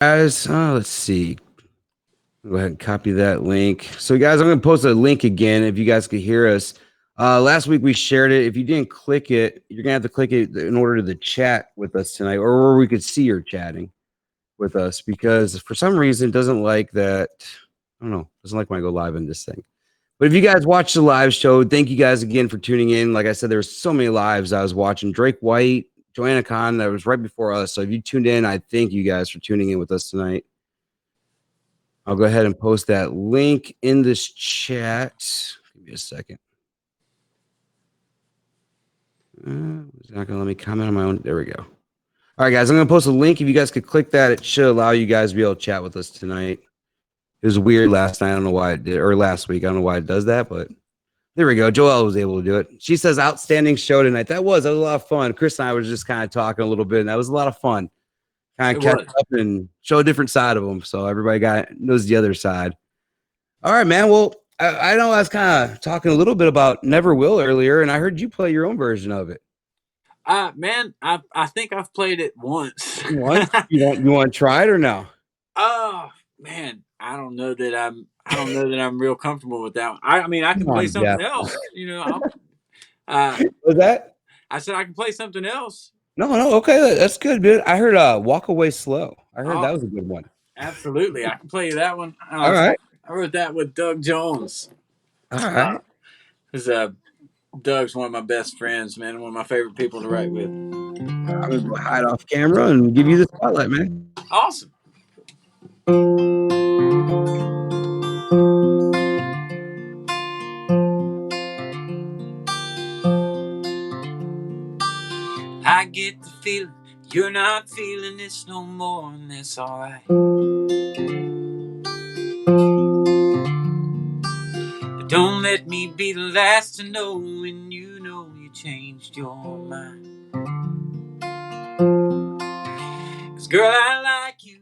Guys, let's see. Go ahead and copy that link. So, guys, I'm going to post a link again if you guys could hear us. Last week we shared it. If you didn't click it, you're going to have to click it in order to chat with us tonight, or where we could see you're chatting with us, because for some reason it doesn't like that. I don't know. Doesn't like when I go live in this thing. But if you guys watched the live show, thank you guys again for tuning in. Like I said, there's so many lives I was watching. Drake White, Joanna Khan, that was right before us. So if you tuned in, I thank you guys for tuning in with us tonight. I'll go ahead and post that link in this chat. Give me a second. It's not going to let me comment on my own. There we go. All right, guys, I'm going to post a link. If you guys could click that, it should allow you guys to be able to chat with us tonight. It was weird last night. I don't know why it did, or last week. I don't know why it does that, but there we go. Joelle was able to do it. She says, outstanding show tonight. That was a lot of fun. Chris and I was just kind of talking a little bit, and that was a lot of fun. Kind of catch up and show a different side of them, so everybody knows the other side. All right, man. Well, I know I was kind of talking a little bit about Never Will earlier, and I heard you play your own version of it. Man, I think I've played it once. Once? You want to try it or no? Oh man, I don't know that I'm real comfortable with that one. I mean, I can Come play on, something Jeff. else. Was that? I said I can play something else. No. Okay, that's good, dude. I heard Walk Away Slow. I heard that was a good one. Absolutely, I can play that one. All right. I wrote that with Doug Jones. All right. Because Doug's one of my best friends, man. One of my favorite people to write with. I'm gonna go hide off camera and give you the spotlight, man. Awesome. I get the feeling you're not feeling this no more, and that's alright. But don't let me be the last to know when you know you changed your mind. 'Cause girl, I like you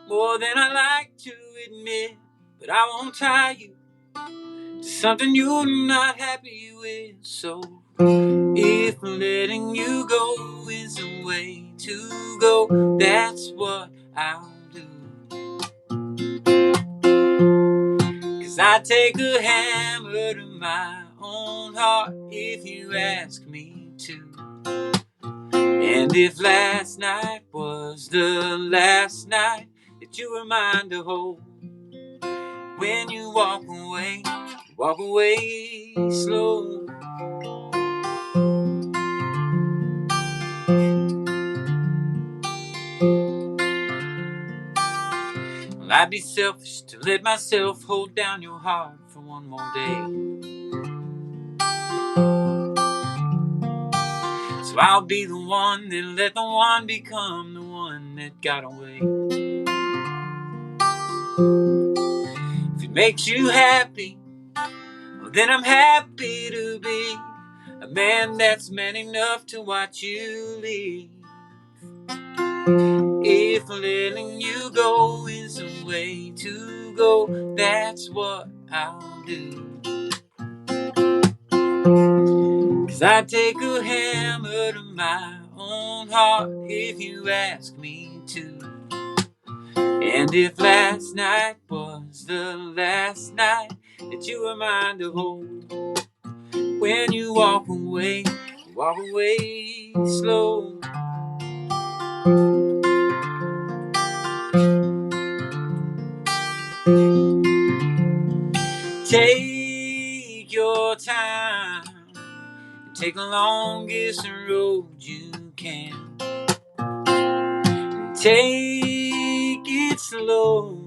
more than I like to admit, but I won't tie you to something you're not happy with. So if letting you go is a way to go, that's what I'll do. 'Cause I take a hammer to my own heart if you ask me to. And if last night was the last night that you were mine to hold, when you walk away slow. Well, I'd be selfish to let myself hold down your heart for one more day. So I'll be the one that let the one become the one that got away. If it makes you happy, well, then I'm happy to be a man that's man enough to watch you leave. If letting you go is a way to go, that's what I'll do. 'Cause I take a hammer to my own heart if you ask me to. And if last night was the last night that you were mine to hold, when you walk away slow. Take your time, take the longest road you can. Take it slow,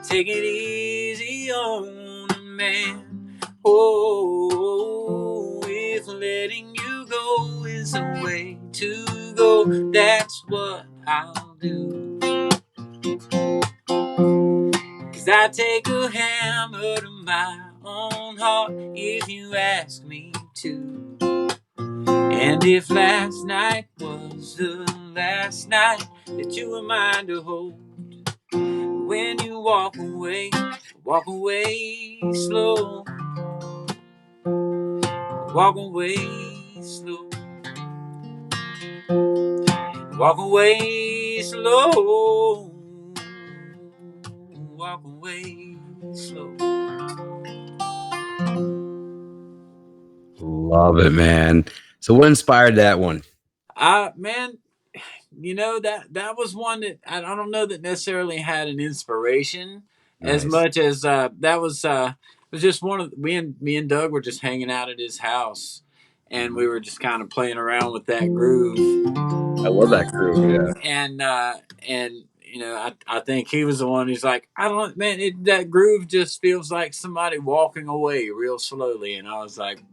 take it easy on a man. Oh, if letting you go is a way to go, that's what I'll do. 'Cause I take a hammer to my own heart if you ask me to. And if last night was the last night that you were mine to hold, when you walk away slow. Walk away slow. Walk away slow. Walk away slow. Love it, man. So what inspired that one? Man, that was one that I don't know that necessarily had an inspiration as Nice. much as that was just one of me and Doug were just hanging out at his house, and we were just kind of playing around with that groove, I love that groove. Yeah. and I think he was the one who's like, I don't, man, that groove just feels like somebody walking away real slowly, and I was like,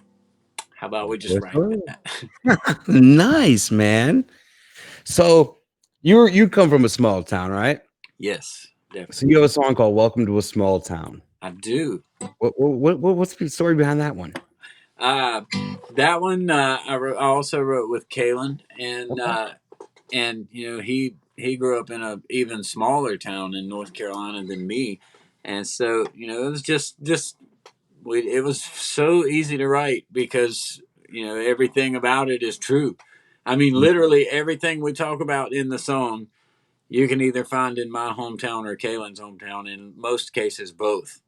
how about we just write that? Nice, man. So you come from a small town, right? Yes, So definitely. you have a song called "Welcome to a Small Town." I do. What's the story behind that one? Uh, that one I also wrote with Kalen, Okay. and he grew up in a even smaller town in North Carolina than me, and so it was just it was so easy to write because everything about it is true. I mean, literally everything we talk about in the song you can either find in my hometown or Kalen's hometown. In most cases, both.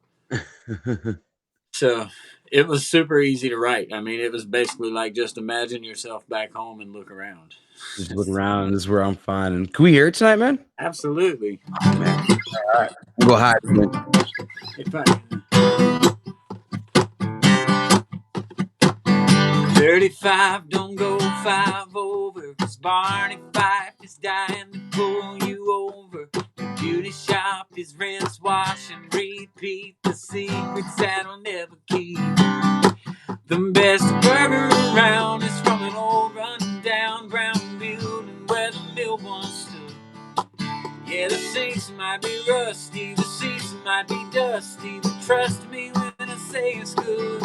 So it was super easy to write. I mean, it was basically like just imagine yourself back home and look around. Just look around. This is where I'm finding. Can we hear it tonight, man? Absolutely. Oh, man. All right. We'll go hide. If I, 35 don't go 5 over, 'cause Barney Fife is dying to pull you over. The beauty shop is rinse, wash, and repeat. The secrets that'll never keep. The best burger around is from an old run-down brown building where the mill once stood. Yeah, the sinks might be rusty, the seats might be dusty, but trust me when I say it's good.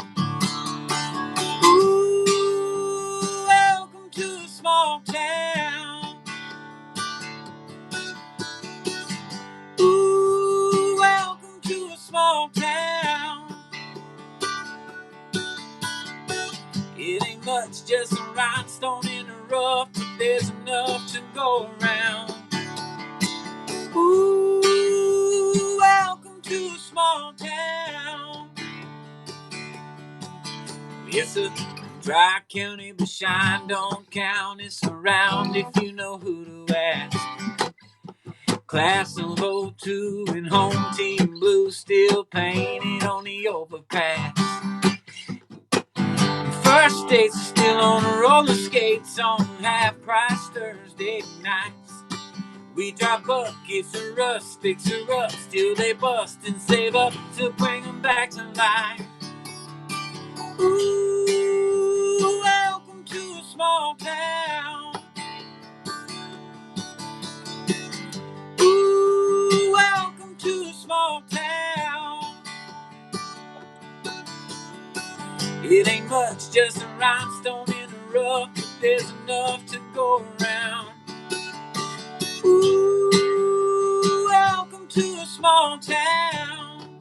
Ooh, welcome to a small town. Ooh, welcome to a small town. It ain't much, just a rhinestone in the rough, but there's enough to go around. Ooh, welcome to a small town. It's a dry county, but shine don't count. It's around if you know who to ask. Class of 02 and home team blue still painted on the overpass. First dates are still on roller skates on half-price Thursday nights. We drop buckets of rust, fix her up, till they bust, and save up to bring them back to life. Ooh, welcome to a small town. Ooh, welcome to a small town. It ain't much, just a rhinestone in the rough, but there's enough to go around. Ooh, welcome to a small town.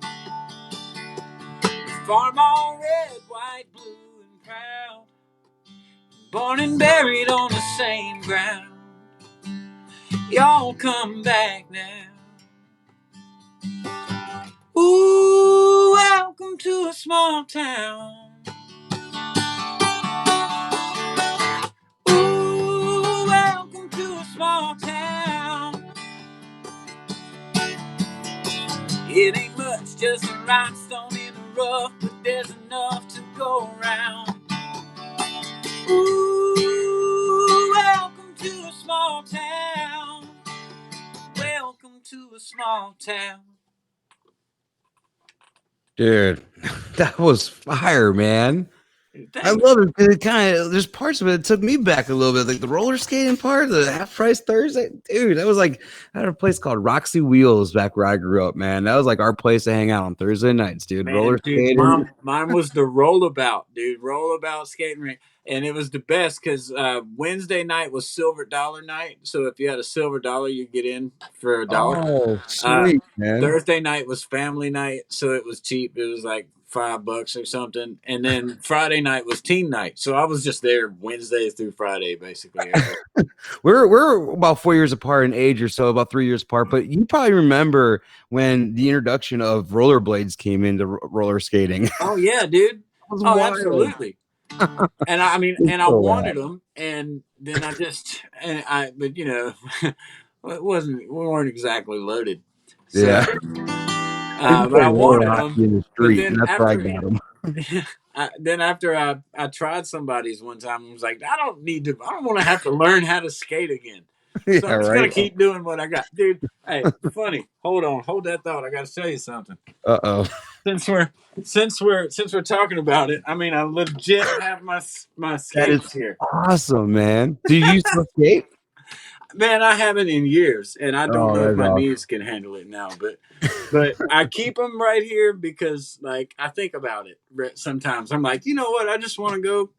Farm all red, white, blue, and proud. Born and buried on the same ground. Y'all come back now. Ooh, welcome to a small town. Ooh, welcome to a small town. It ain't much, just a rhinestone in the rough, but there's enough to go around. Ooh, welcome to a small town. Welcome to a small town. Dude, that was fire, man. I Thanks. love it. It kind of there's parts of it that took me back a little bit, like the roller skating part, the half price Thursday. Dude, that was like I had a place called Roxy Wheels back where I grew up, man. That was like our place to hang out on Thursday nights, dude. Roller Man, dude, skating. mine was the rollabout, dude. Rollabout skating rink. And it was the best because Wednesday night was silver dollar night. So if you had a silver dollar, you get in for $1. Oh, Uh, sweet, man. Thursday night was family night, so it was cheap. It was like $5 or something. And then Friday night was teen night. So I was just there Wednesday through Friday, basically. We're about 4 years apart in age or so, about 3 years apart. But you probably remember when the introduction of rollerblades came into roller skating. Oh yeah, dude. Was Oh, wild. absolutely. And I mean, It's and I so wanted rad. them, and then but you know, we weren't exactly loaded. So, Yeah. I used to but play I roller wanted them. hockey in the But street, and that's where I got them. then after I tried somebody's one time, I was like, I don't want to have to learn how to skate again. So Yeah, I'm just gonna right. keep doing what I got, dude. Hey, funny. Hold that thought. I got to tell you something. Uh-oh. Since we're talking about it, I mean, I legit have my That is skates here. awesome, man. Do you used to skate? Man, I haven't in years, and I don't Oh, know if that's my awesome. knees can handle it now. But I keep them right here because, like, I think about it sometimes. I'm like, you know what? I just want to go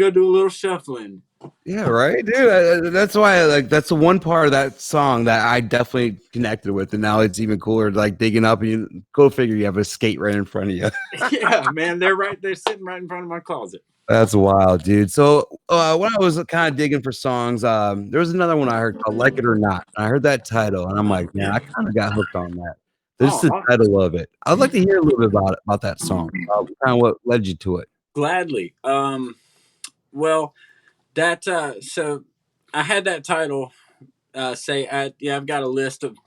do a little shuffling. Yeah, right, dude. That's why, like, that's the one part of that song that I definitely connected with, and now it's even cooler. Like digging up, and you go figure, you have a skate right in front of you. Yeah, man, they're sitting right in front of my closet. That's wild, dude. So when I was kind of digging for songs, there was another one I heard called "Like It or Not." I heard that title, and I'm Oh like, man, yeah. I kind of got hooked on that. This is the Oh, title of it. I'd like to hear a little bit about that song. Kind of what led you to it. gladly. Well, that so I had that title. I've got a list of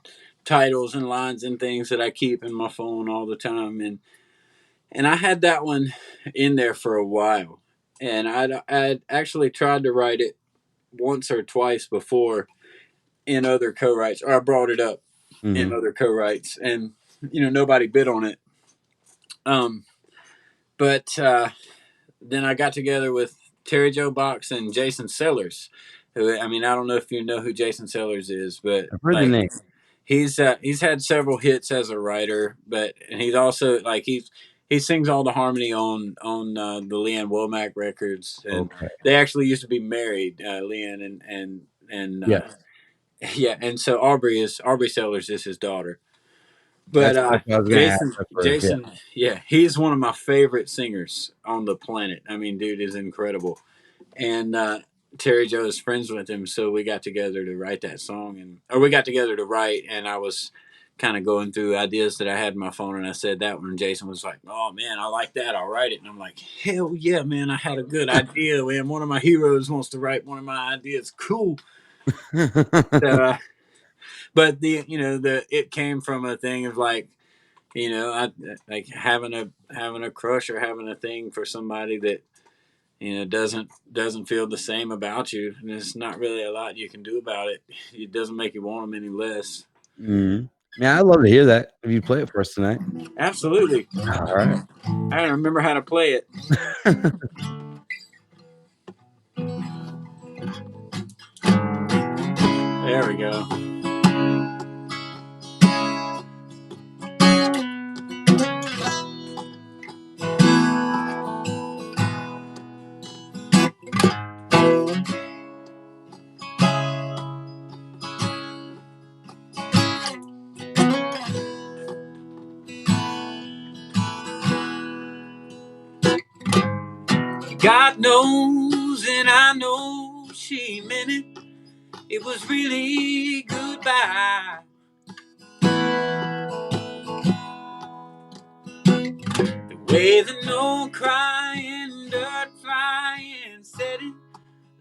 titles and lines and things that I keep in my phone all the time, and I had that one in there for a while, and I'd actually tried to write it once or twice before in other co-writes, or I brought it up in Hmm. other co-writes, and nobody bid on it. Um, but then I got together with Terry Joe Box and Jason Sellers, who, I mean, I don't know if you know who Jason Sellers is, but I've heard the like name. he's had several hits as a writer, but and he's also like he sings all the harmony on the Leanne Womack records, and Okay. they actually used to be married, Leanne and Yeah, yeah, and so Aubrey Sellers is his daughter. But that's what I was gonna ask Jason, at first. Yeah. Jason, yeah, he's one of my favorite singers on the planet. I mean, dude is incredible. And Terry Joe is friends with him, so we got together to write that song, or we got together to write, and I was kind of going through ideas that I had in my phone, and I said that one. And Jason was like, "Oh man, I like that. I'll write it." And I'm like, "Hell yeah, man! I had a good idea, man. One of my heroes wants to write one of my ideas. Cool." So, but the it came from a thing of like, I like having a crush or having a thing for somebody that doesn't feel the same about you, and there's not really a lot you can do about it. It doesn't make you want them any less. Mhm. Man, I'd love to hear that. If you play it for us tonight. Absolutely. All right. I don't remember how to play it. There we go. God knows and I know she meant it. It was really goodbye. The way the no crying, dirt flying said it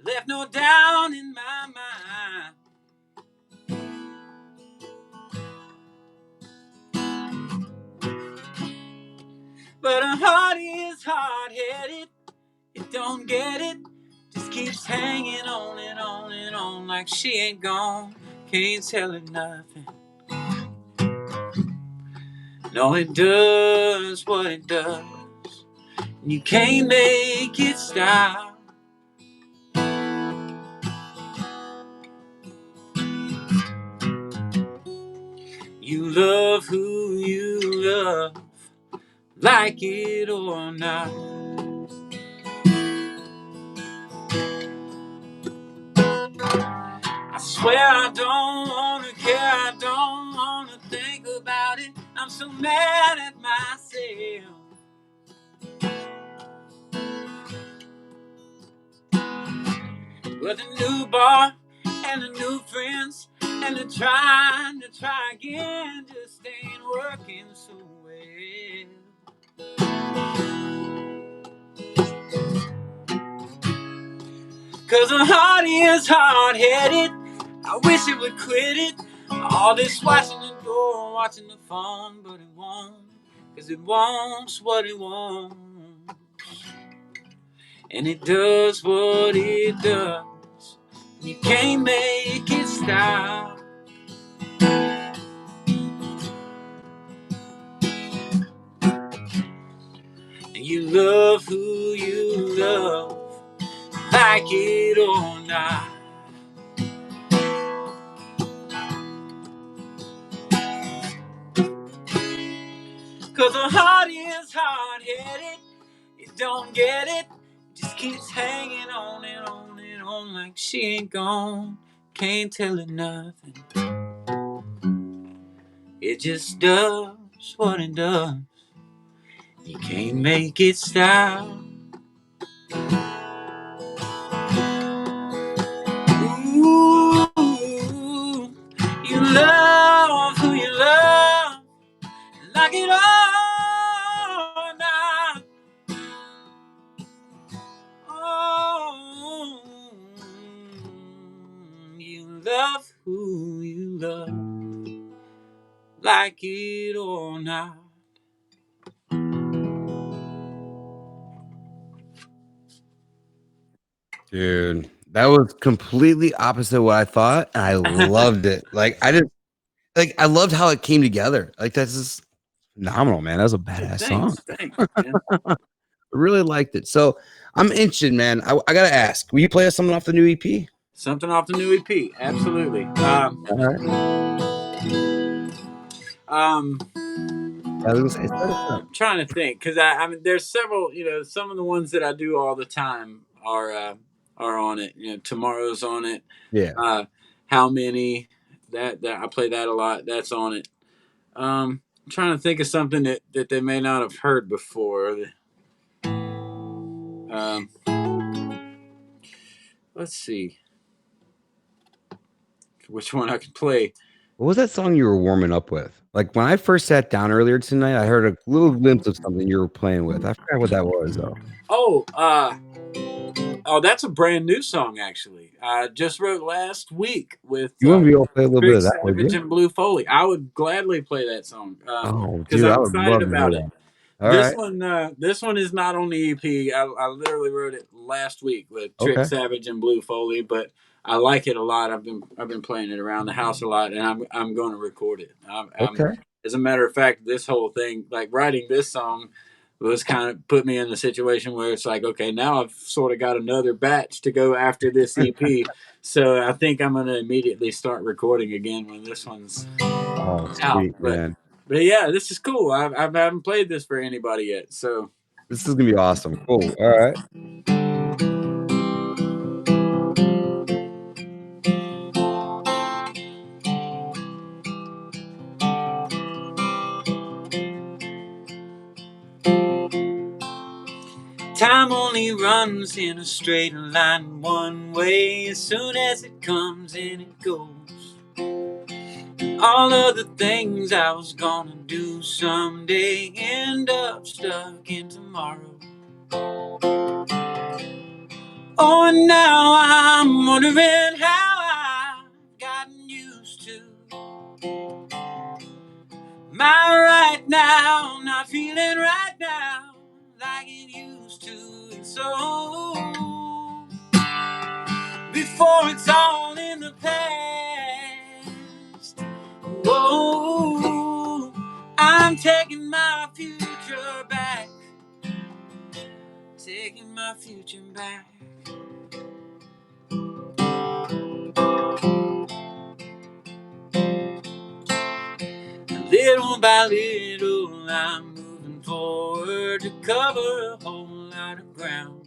left no doubt in my mind. But her heart is hard-headed. It don't get it. Just keeps hanging on and on and on like she ain't gone. Can't tell it nothing. No, it does what it does. You can't make it stop. You love who you love, like it or not. I swear I don't wanna care, I don't wanna think about it. I'm so mad at myself. with a new bar and a new friends, and they're trying to try again, just ain't working so well. 'Cause the heart is hard-headed, I wish it would quit it. All this watching the door, watching the phone, but it won't. 'Cause it wants what it wants, and it does what it does. You can't make it stop. And you love who you love, like it or not. 'Cause the heart is hard-headed, it don't get it, just keeps hanging on and on and on like she ain't gone. Can't tell it nothing, it just does what it does. You can't make it stop. Ooh, you love who you love, like it or not. Oh, you love who you love, like it or not. Dude, that was completely opposite what I thought, and I loved it. Like I loved how it came together. Like that's just phenomenal, man. That was a badass song. Thanks, man. I really liked it. So I'm interested, man. I gotta ask, will you play us something off the new EP? Something off the new EP, absolutely. All right. I was gonna say, set us up. I'm trying to think, because I mean, there's several. Some of the ones that I do all the time are on it. Tomorrow's on it. Yeah. How many? That I play that a lot. That's on it. I'm trying to think of something that they may not have heard before. Let's see which one I can play. What was that song you were warming up with? Like when I first sat down earlier tonight, I heard a little glimpse of something you were playing with. I forgot what that was though. Oh, that's a brand new song actually. I just wrote last week with You want me to play a little bit Trick of that, would Savage you? and Blue Foley. I would gladly play that song Oh, because dude, I'm I would excited love to hear about it. that. All right. This one is not on the EP. I literally wrote it last week with Trick Okay. Savage and Blue Foley, but I like it a lot. I've been playing it around the house a lot, and I'm going to record it. Okay. As a matter of fact, this whole thing, like writing this song, was kind of put me in the situation where it's like, okay, now I've sort of got another batch to go after this EP. So I think I'm going to immediately start recording again when this one's Oh, out. sweet, man. But yeah, this is cool. I haven't played this for anybody yet, so This is gonna be awesome. Cool. All right. time only runs in a straight line one way. As soon as it comes in, it goes. All of the things I was gonna do someday end up stuck in tomorrow. Oh, and now I'm wondering how I've gotten used to my right now, not feeling right now like it used to. And so, before it's all in the past, whoa, I'm taking my future back, taking my future back. Little by little, I'm moving forward to cover a whole lot of ground.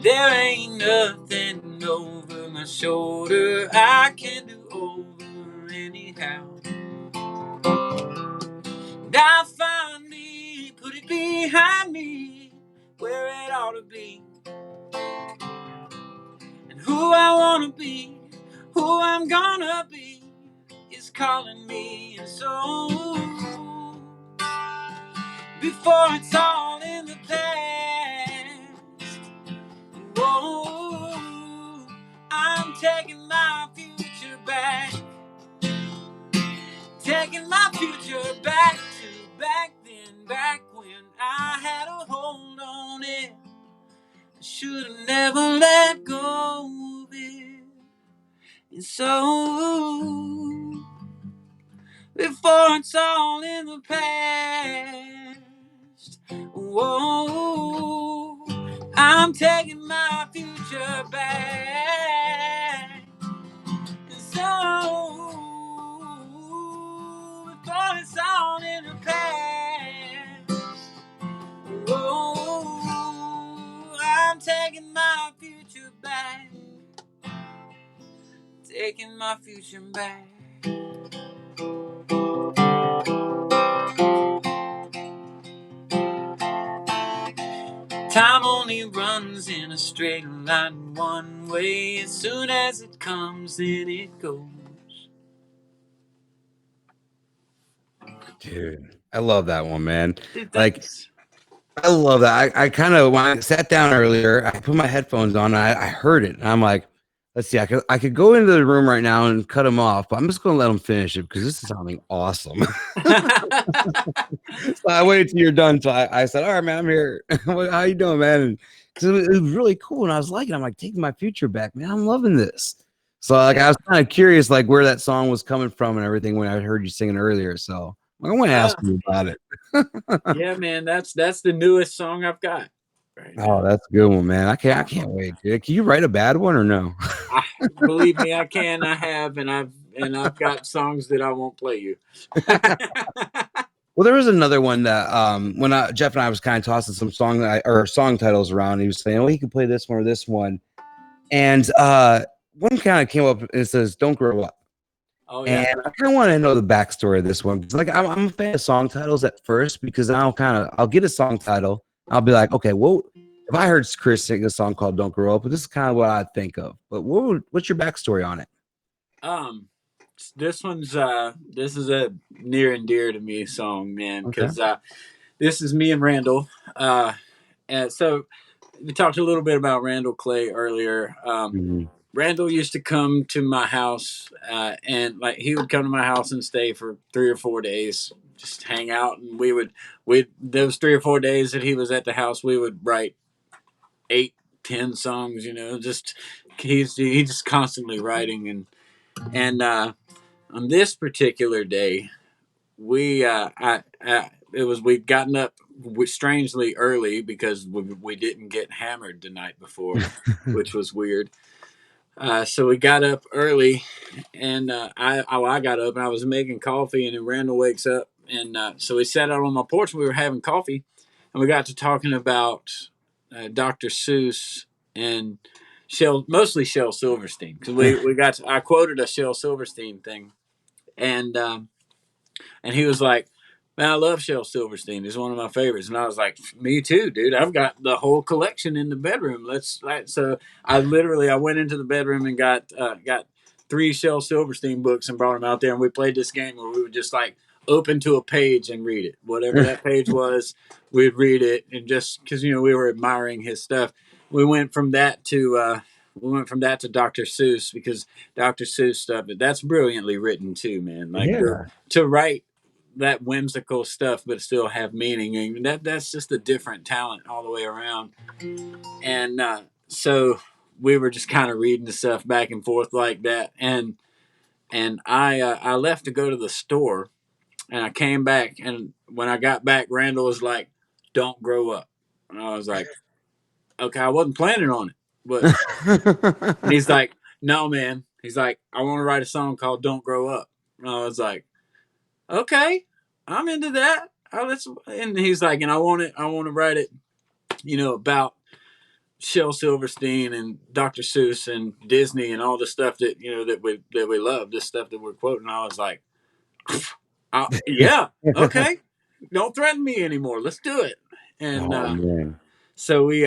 There ain't nothing over my shoulder I can do over anyhow. And I finally put it behind me where it ought to be. I'm gonna be is calling me, and so before it's all in the past, whoa, I'm taking my future back, taking my future back to back then, back when I had a hold on it. I should have never let go of it. And so before it's all in the past, whoa, I'm taking my future back. And so before it's all in the past, whoa, I'm taking my future back, taking my future back. Time only runs in a straight line one way. As soon as it comes, then it goes. Dude, I love that one, man. Dude, Like, thanks. I love that. I kind of, when I sat down earlier, I put my headphones on and I heard it. And I'm like, let's see, I could go into the room right now and cut them off, but I'm just going to let them finish it because this is sounding awesome. So I waited till you're done. So I said, all right, man, I'm here. How you doing, man? And because it was really cool. And I was liking it. I'm like, taking my future back, man. I'm loving this. So like, I was kind of curious, like where that song was coming from and everything when I heard you singing earlier. So I want to ask you about it. Yeah, man, that's the newest song I've got right now. Oh, that's a good one, man. I can't wait, dude. Can you write a bad one or no? Believe me, I can. I have, and I've got songs that I won't play you. Well, there was another one that when Jeff and I was kind of tossing some song titles around, he was saying, "Oh, he could play this one or this one," and one kind of came up. It says, "Don't grow up," Oh yeah. and I kind of want to know the backstory of this one because, like, I'm a fan of song titles at first because I'll get a song title, I'll be like, okay, well, if I heard Chris sing a song called "Don't Grow Up," this is kind of what I think of. But what's your backstory on it? This this is a near and dear to me song, man, Okay. because this is me and Randall. And so we talked a little bit about Randall Clay earlier. Mhm. Randall used to come to my house, and like he would come to my house and stay for 3 or 4 days, just hang out, and we those 3 or 4 days that he was at the house, we would write 8, 10 songs, just he's just constantly writing, and on this particular day, we'd gotten up strangely early because we didn't get hammered the night before, which was weird. So we got up early, and I got up and I was making coffee, and then Randall wakes up, and so we sat out on my porch and we were having coffee, and we got to talking about Dr. Seuss and mostly Shel Silverstein, because I quoted a Shel Silverstein thing, and and he was like, "Man, I love Shel Silverstein. He's one of my favorites." And I was like, "Me too, dude. I've got the whole collection in the bedroom." So I went into the bedroom and got 3 Shel Silverstein books and brought them out there, and we played this game where we would just like open to a page and read it. Whatever that page was, we'd read it, and just because we were admiring his stuff, we went from that to Dr. Seuss, because Dr. Seuss stuff, that's brilliantly written too, man. Like Yeah. to write that whimsical stuff but still have meaning, and that's just a different talent all the way around. And so we were just kind of reading the stuff back and forth like that, and I left to go to the store, and I came back, and when I got back, Randall was like, "Don't grow up," and I was like, "Okay, I wasn't planning on it," but and he's like, "No, man," he's like, "I want to write a song called 'Don't Grow Up,'" and I was like, "Okay, I'm into that." And he's like, "And I want to write it, about Shel Silverstein and Dr. Seuss and Disney and all the stuff that we love, this stuff that we're quoting." I was like, "Yeah, okay, don't threaten me anymore. Let's do it." And Oh man. so we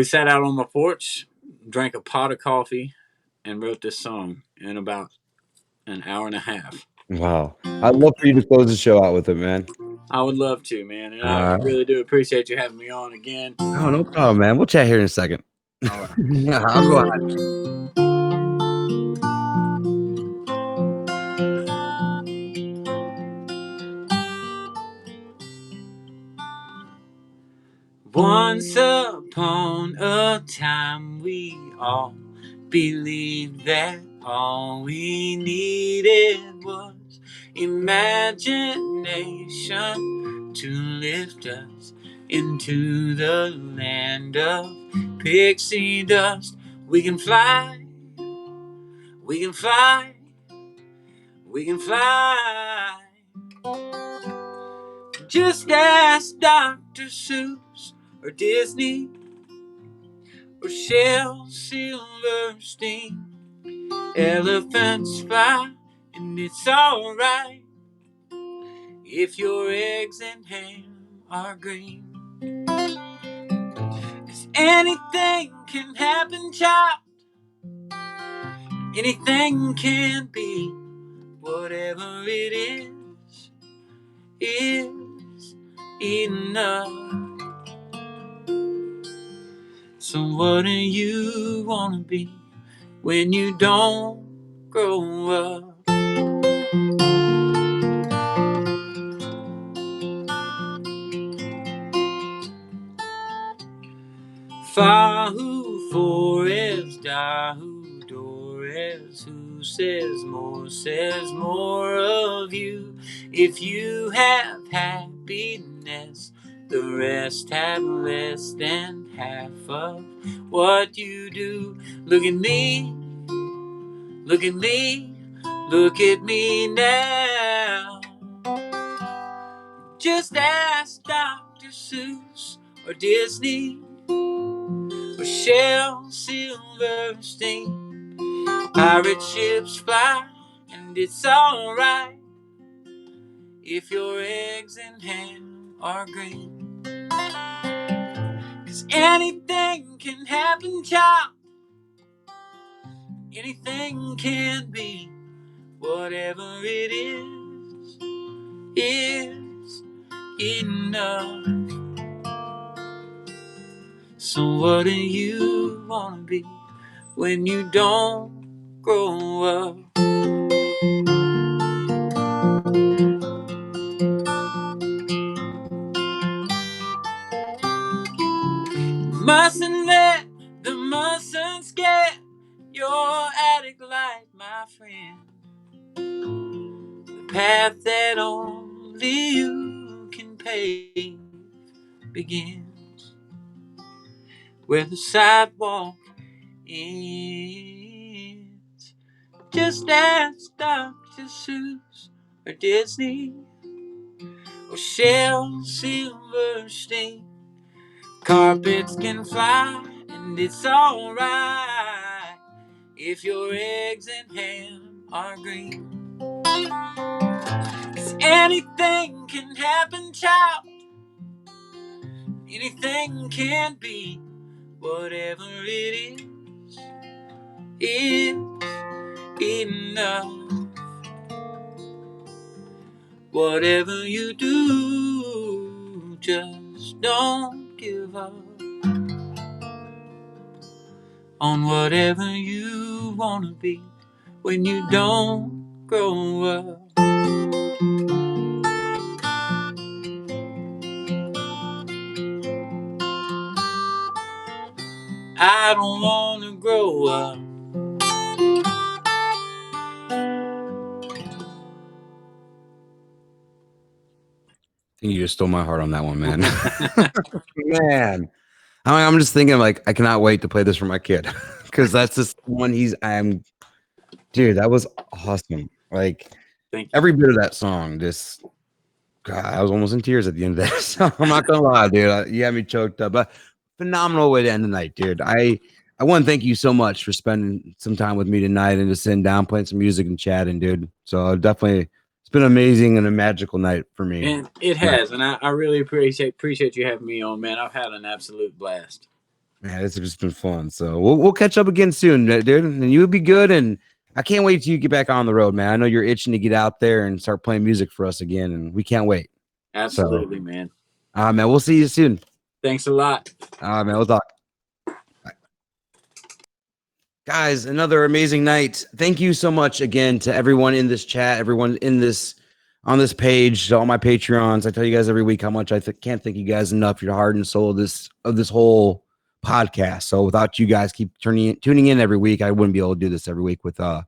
sat out on the porch, drank a pot of coffee, and wrote this song in about an hour and a half. Wow. I'd love for you to close the show out with it, man. I would love to, man, and I really do appreciate you having me on again. Oh, no problem, man. We'll chat here in a second. All right. Yeah, I'll go ahead. Once upon a time, we all believed that all we needed was imagination to lift us into the land of pixie dust. We can fly, we can fly, we can fly. Just ask Dr. Seuss or Disney or Shel Silverstein. Elephants fly, and it's alright if your eggs and ham are green. 'Cause anything can happen, child. Anything can be. Whatever it is enough. So what do you want to be when you don't grow up? Fahu Forest, Dahu Dores, who says more of you. If you have happiness, the rest have less than half of what you do. Look at me, look at me, look at me now. Just ask Dr. Seuss or Disney or Shel Silverstein. Pirate ships fly, and it's alright if your eggs and ham are green. 'Cause anything can happen, child. Anything can be. Whatever it is enough. So what do you want to be when you don't grow up? Mustn't let the mustn't get your attic light, my friend. The path that only you can pave begins where the sidewalk ends. Just ask Dr. Seuss or Disney or Shel Silverstein. Carpets can fly, and it's alright if your eggs and ham are green. 'Cause anything can happen, child. Anything can be. Whatever it is enough. Whatever you do, just don't give up on whatever you want to be when you don't grow up. I don't want to grow up. I think you just stole my heart on that one, man. Man. I'm just thinking, like, I cannot wait to play this for my kid because that's just one dude, that was awesome. Like, Thank you. every bit of that song, just, God, I was almost in tears at the end of that song. I'm not gonna lie, dude. You had me choked up, but phenomenal way to end the night, dude. I want to thank you so much for spending some time with me tonight and just sitting down, playing some music and chatting, dude. So definitely, it's been amazing and a magical night for me. And it has, and I really appreciate you having me on, man. I've had an absolute blast. Man, it's just been fun. So we'll catch up again soon, dude. And you'll be good. And I can't wait till you get back on the road, man. I know you're itching to get out there and start playing music for us again, and we can't wait. Absolutely, man. Man, we'll see you soon. Thanks a lot. Man, we'll talk. Bye. Guys, another amazing night. Thank you so much again to everyone in this chat, everyone in this on this page, to all my Patreons. I tell you guys every week how much I can't thank you guys enough. You're the heart and soul of this whole podcast. So without you guys keep tuning in every week, I wouldn't be able to do this every week with all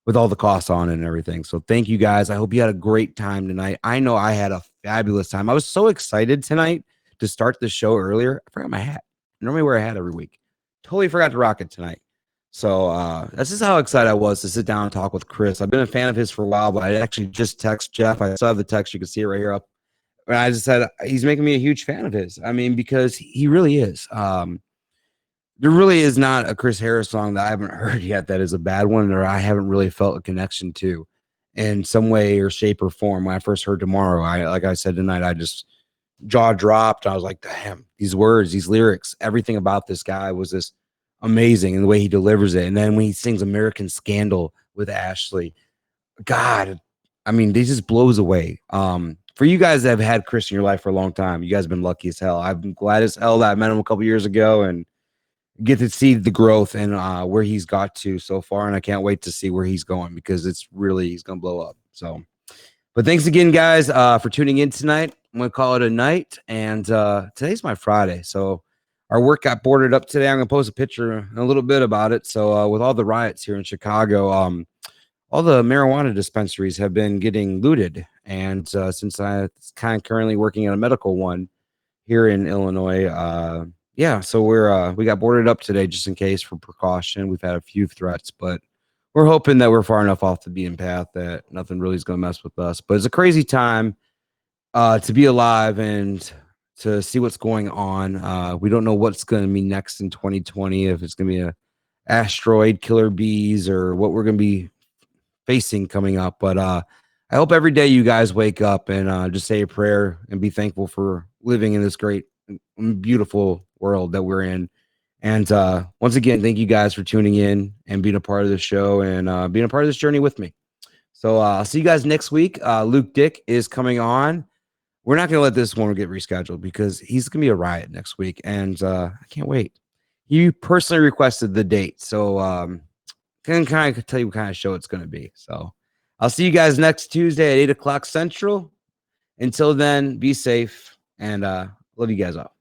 the costs on it and everything. So thank you guys. I hope you had a great time tonight. I know I had a fabulous time. I was so excited tonight to start the show earlier. I forgot my hat. I normally wear a hat every week. Totally forgot to rock it tonight. So that's just how excited I was to sit down and talk with Chris. I've been a fan of his for a while, but I actually just text Jeff. I still have the text. You can see it right here up. And I just said he's making me a huge fan of his. I mean, because he really is. There really is not a Chris Harris song that I haven't heard yet that is a bad one, or I haven't really felt a connection to in some way or shape or form. When I first heard Tomorrow, like I said tonight, I just jaw dropped. I was like, damn, these words, these lyrics, everything about this guy was just amazing, and the way he delivers it. And then when he sings American Scandal with Ashley, God, I mean, he just blows away. For you guys that have had Chris in your life for a long time, you guys have been lucky as hell. I've been glad as hell that I met him a couple years ago and get to see the growth and where he's got to so far. And I can't wait to see where he's going, because he's going to blow up. So, but thanks again, guys, for tuning in tonight. I'm going to call it a night. And today's my Friday. So our work got boarded up today. I'm going to post a picture in a little bit about it. So with all the riots here in Chicago, all the marijuana dispensaries have been getting looted. And since I'm kind of currently working at a medical one here in Illinois, so we got boarded up today just in case, for precaution. We've had a few threats, but we're hoping that we're far enough off the beaten path that nothing really is going to mess with us. But it's a crazy time to be alive and to see what's going on. We don't know what's going to be next in 2020, if it's going to be a asteroid, killer bees, or what we're going to be facing coming up. But I hope every day you guys wake up and just say a prayer and be thankful for living in this great, beautiful world that we're in. And once again, thank you guys for tuning in and being a part of the show and being a part of this journey with me. So I'll see you guys next week. Luke Dick is coming on. We're not going to let this one get rescheduled because he's going to be a riot next week. And I can't wait. He personally requested the date. So can kind of tell you what kind of show it's going to be. So I'll see you guys next Tuesday at 8 o'clock Central. Until then, be safe and love you guys all.